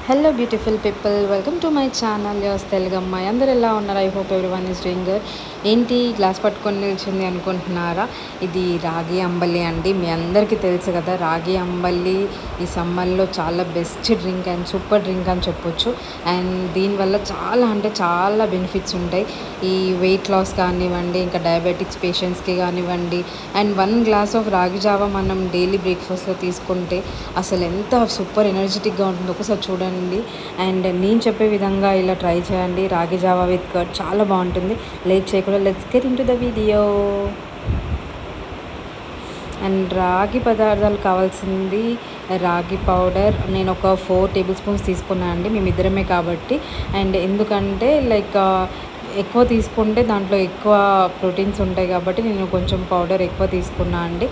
Hello beautiful people, welcome to my channel యోస్ తెలుగు అమ్మాయి. అందరు ఎలా ఉన్నారు? I hope everyone is doing good. ఏంటి గ్లాస్ పట్టుకొని నిలిచింది అనుకుంటున్నారా? ఇది రాగి అంబలి అండి. మీ అందరికీ తెలుసు కదా, రాగి అంబలి ఈ సమ్మర్లో చాలా best drink and super drink అని చెప్పొచ్చు. అండ్ దీనివల్ల చాలా బెనిఫిట్స్ ఉంటాయి. ఈ వెయిట్ లాస్ కానివ్వండి, ఇంకా డయాబెటిక్స్ పేషెంట్స్కి కానివ్వండి. అండ్ 1 గ్లాస్ ఆఫ్ రాగి జావా మనం డైలీ బ్రేక్ఫాస్ట్లో తీసుకుంటే అసలు ఎంత సూపర్ ఎనర్జెటిక్గా ఉంటుందో ఒకసారి చూడండి. అండ్ నేను చెప్పే విధంగా ఇలా ట్రై చేయండి. రాగి జావా విత్ కర్డ్ చాలా బాగుంటుంది. లేట్ చేయకుండా let's get in to the video. And రాగి పదార్థాలు కావాల్సింది రాగి పౌడర్. నేను ఒక 4 టేబుల్ స్పూన్స్ తీసుకున్నాను అండి, మేమిద్దరమే కాబట్టి. అండ్ ఎందుకంటే ఎక్కువ తీసుకుంటే దాంట్లో ఎక్కువ ప్రోటీన్స్ ఉంటాయి కాబట్టి నేను కొంచెం పౌడర్ ఎక్కువ తీసుకున్నా అండి.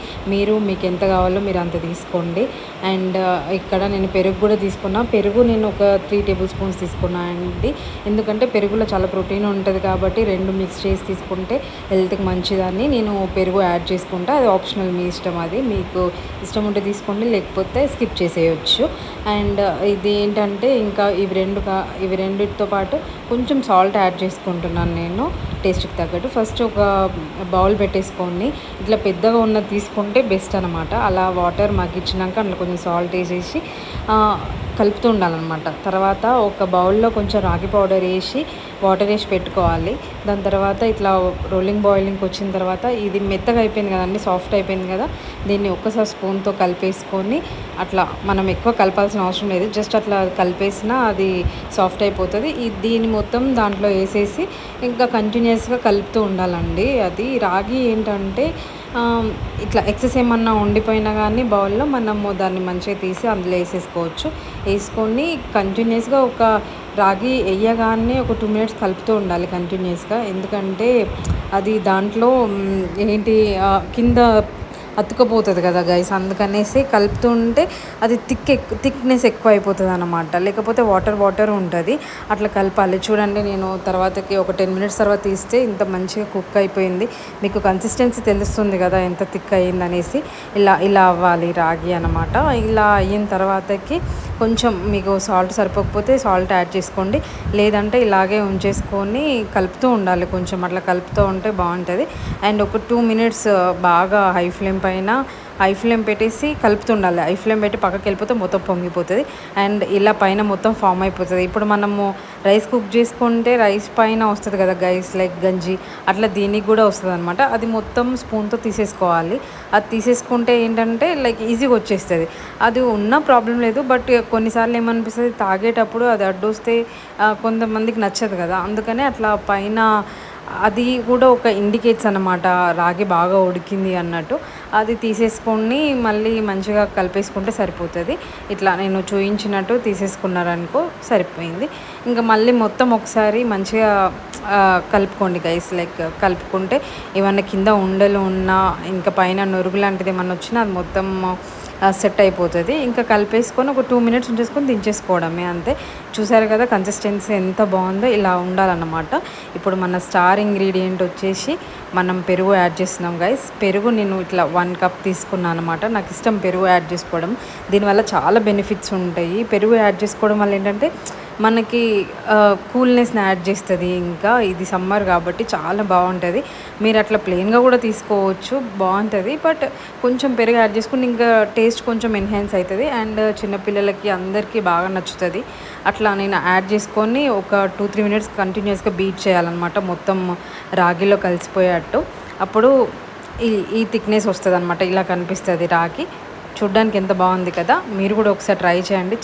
మీకు ఎంత కావాలో మీరు అంత తీసుకోండి. అండ్ ఇక్కడ నేను పెరుగు కూడా తీసుకున్నా. పెరుగు నేను ఒక 3 టేబుల్ స్పూన్స్ తీసుకున్నా అండి. ఎందుకంటే పెరుగులో చాలా ప్రోటీన్ ఉంటుంది కాబట్టి 2 మిక్స్ చేసి తీసుకుంటే హెల్త్కి మంచిదని నేను పెరుగు యాడ్ చేసుకుంటా. అది ఆప్షనల్, మీ ఇష్టం. అది మీకు ఇష్టం ఉంటే తీసుకోండి, లేకపోతే స్కిప్ చేసేయచ్చు. అండ్ ఇది ఏంటంటే ఇంకా ఇవి రెండిటితో పాటు కొంచెం సాల్ట్ యాడ్ చేసుకుంటున్నాను నేను టేస్ట్కి తగ్గట్టు. ఫస్ట్ ఒక బౌల్ పెట్టేసుకొని ఇట్లా పెద్దగా ఉన్నది తీసుకుంటే బెస్ట్ అనమాట. అలా వాటర్ మగ్గించినాక అందులో కొంచెం సాల్ట్ వేసేసి కలుపుతూ ఉండాలన్నమాట. తర్వాత ఒక బౌల్లో కొంచెం రాగి పౌడర్ వేసి వాటర్ వేసి పెట్టుకోవాలి. దాని తర్వాత ఇట్లా బాయిలింగ్కి వచ్చిన తర్వాత ఇది మెత్తగా అయిపోయింది కదండి, సాఫ్ట్ అయిపోయింది కదా. దీన్ని ఒక్కసారి స్పూన్తో కలిపేసుకొని, అట్లా మనం ఎక్కువ కలపాల్సిన అవసరం లేదు, జస్ట్ అట్లా కలిపేసినా అది సాఫ్ట్ అయిపోతుంది. దీన్ని మొత్తం దాంట్లో వేసేసి ఇంకా కంటిన్యూస్గా కలుపుతూ ఉండాలండి. అది రాగి ఏంటంటే ఇట్లా ఎక్సెస్ ఏమన్నా ఉండిపోయినా కానీ బౌల్లో మనము దాన్ని మంచిగా తీసి అందులో వేసేసుకోవచ్చు. వేసుకొని కంటిన్యూస్గా రాగి వేయగానే ఒక 2 మినిట్స్ కలుపుతూ ఉండాలి కంటిన్యూస్గా. ఎందుకంటే అది దాంట్లో కింద అతుకపోతుంది కదా గైస్, అందుకనేసి కలుపుతూ ఉంటే అది థిక్నెస్ ఎక్కువ అయిపోతుంది అన్నమాట. లేకపోతే వాటర్ ఉంటుంది. అట్లా కలపాలి. చూడండి, నేను తర్వాతకి ఒక 10 మినిట్స్ తర్వాత తీస్తే ఇంత మంచిగా కుక్ అయిపోయింది. మీకు కన్సిస్టెన్సీ తెలుస్తుంది కదా ఎంత థిక్ అయ్యింది అనేసి. ఇలా అవ్వాలి రాగి అన్నమాట. ఇలా అయిన తర్వాతకి కొంచెం మీకు సాల్ట్ సరిపోకపోతే సాల్ట్ యాడ్ చేసుకోండి, లేదంటే ఇలాగే ఉంచేసుకొని కలుపుతూ ఉండాలి. కొంచెం అట్లా కలుపుతూ ఉంటే బాగుంటుంది. అండ్ ఒక 2 మినిట్స్ బాగా హై ఫ్లేమ్ పెట్టేసి కలుపుతుండాలి. హై ఫ్లేమ్ పెట్టి పక్కకి వెళ్ళిపోతే మొత్తం పొంగిపోతుంది. అండ్ ఇలా పైన మొత్తం ఫామ్ అయిపోతుంది. ఇప్పుడు మనము రైస్ కుక్ చేసుకుంటే రైస్ పైన వస్తుంది కదా గైస్, లైక్ గంజి, అట్లా దీనికి కూడా వస్తుంది అనమాట. అది మొత్తం స్పూన్తో తీసేసుకోవాలి. అది తీసేసుకుంటే ఏంటంటే ఈజీగా వచ్చేస్తుంది. అది ఉన్న ప్రాబ్లం లేదు. బట్ కొన్నిసార్లు ఏమనిపిస్తుంది, తాగేటప్పుడు అది అడ్డొస్తే కొంతమందికి నచ్చదు కదా, అందుకనే అట్లా పైన అది కూడా ఒక ఇండికేట్స్ అన్నమాట రాగి బాగా ఉడికింది అన్నట్టు. అది తీసేసుకొని మళ్ళీ మంచిగా కలిపేసుకుంటే సరిపోతుంది. ఇట్లా నేను చూపించినట్టు తీసేసుకున్నారనుకో సరిపోయింది. ఇంకా మళ్ళీ మొత్తం ఒకసారి మంచిగా కలుపుకోండి గైస్. కలుపుకుంటే ఏమన్నా కింద ఉండలు ఉన్నా, ఇంకా పైన నొరుగు లాంటిది ఏమన్నా వచ్చినా అది మొత్తం సెట్ అయిపోతుంది. ఇంకా కలిపేసుకొని ఒక 2 మినిట్స్ ఉంచేసుకొని దించేసుకోవడమే, అంతే. చూసారు కదా కన్సిస్టెన్సీ ఎంత బాగుందో, ఇలా ఉండాలన్నమాట. ఇప్పుడు మన స్టార్ ఇంగ్రీడియంట్ వచ్చేసి మనం పెరుగు యాడ్ చేస్తున్నాం గైస్. పెరుగు నేను ఇట్లా 1 కప్ తీసుకున్నాను అనమాట. నాకు ఇష్టం పెరుగు యాడ్ చేసుకోవడం. దీనివల్ల చాలా బెనిఫిట్స్ ఉంటాయి. పెరుగు యాడ్ చేసుకోవడం వల్ల ఏంటంటే మనకి కూల్నెస్ని యాడ్ చేస్తుంది. ఇంకా ఇది సమ్మర్ కాబట్టి చాలా బాగుంటుంది. మీరు అట్లా ప్లెయిన్గా కూడా తీసుకోవచ్చు, బాగుంటుంది. బట్ కొంచెం పెరుగు యాడ్ చేసుకుని ఇంకా టేస్ట్ కొంచెం ఎన్హాన్స్ అవుతుంది. అండ్ చిన్నపిల్లలకి అందరికీ బాగా నచ్చుతుంది. అట్లా నేను యాడ్ చేసుకొని ఒక 2-3 మినిట్స్ కంటిన్యూస్గా బీట్ చేయాలన్నమాట, మొత్తం రాగిలో కలిసిపోయేటట్టు. అప్పుడు ఈ థిక్నెస్ వస్తుంది అనమాట. ఇలా కనిపిస్తుంది రాగి. చూడ్డానికి ఎంత బాగుంది కదా. మీరు కూడా ఒకసారి ట్రై చేయండి.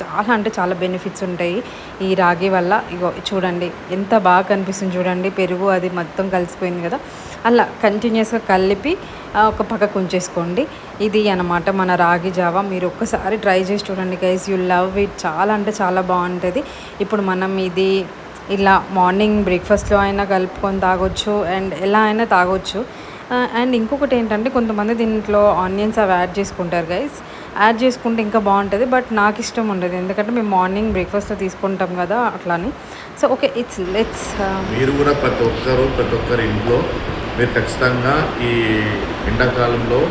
చాలా బెనిఫిట్స్ ఉంటాయి ఈ రాగి వల్ల. ఇగో చూడండి ఎంత బాగా కనిపిస్తుంది, చూడండి పెరుగు అది మొత్తం కలిసిపోయింది కదా. అలా కంటిన్యూస్గా కలిపి ఒక పక్కకు ఉంచేసుకోండి. ఇది అన్నమాట మన రాగి జావా. మీరు ఒక్కసారి ట్రై చేసి చూడండి గైస్, యూ లవ్ ఇట్. చాలా బాగుంటుంది. ఇప్పుడు మనం ఇది ఇలా మార్నింగ్ బ్రేక్ఫాస్ట్లో అయినా కలుపుకొని తాగొచ్చు, అండ్ ఎలా అయినా తాగొచ్చు. అండ్ ఇంకొకటి ఏంటంటే కొంతమంది దీంట్లో ఆనియన్స్ అవి యాడ్ చేసుకుంటారు గైస్. యాడ్ చేసుకుంటే ఇంకా బాగుంటుంది. బట్ నాకు ఇష్టం ఉండదు, ఎందుకంటే మేము మార్నింగ్ బ్రేక్ఫాస్ట్లో తీసుకుంటాం కదా అట్లాని. సో ఓకే, లెట్స్ మీరు కూడా ప్రతి ఒక్కరి ఇంట్లో మీరు ఖచ్చితంగా ఈ ఎండాకాలంలో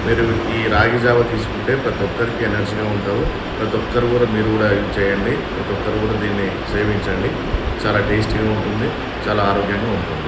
మీరు ఈ రాగి జావ తీసుకుంటే ప్రతి ఒక్కరికి ఎనర్జీగా ఉంటారు. ప్రతి ఒక్కరు కూడా మీరు కూడా యూజ్ చేయండి. ప్రతి ఒక్కరు కూడా దీన్ని సేవించండి. చాలా టేస్టీగా ఉంటుంది. చాలా ఆరోగ్యంగా ఉంటుంది.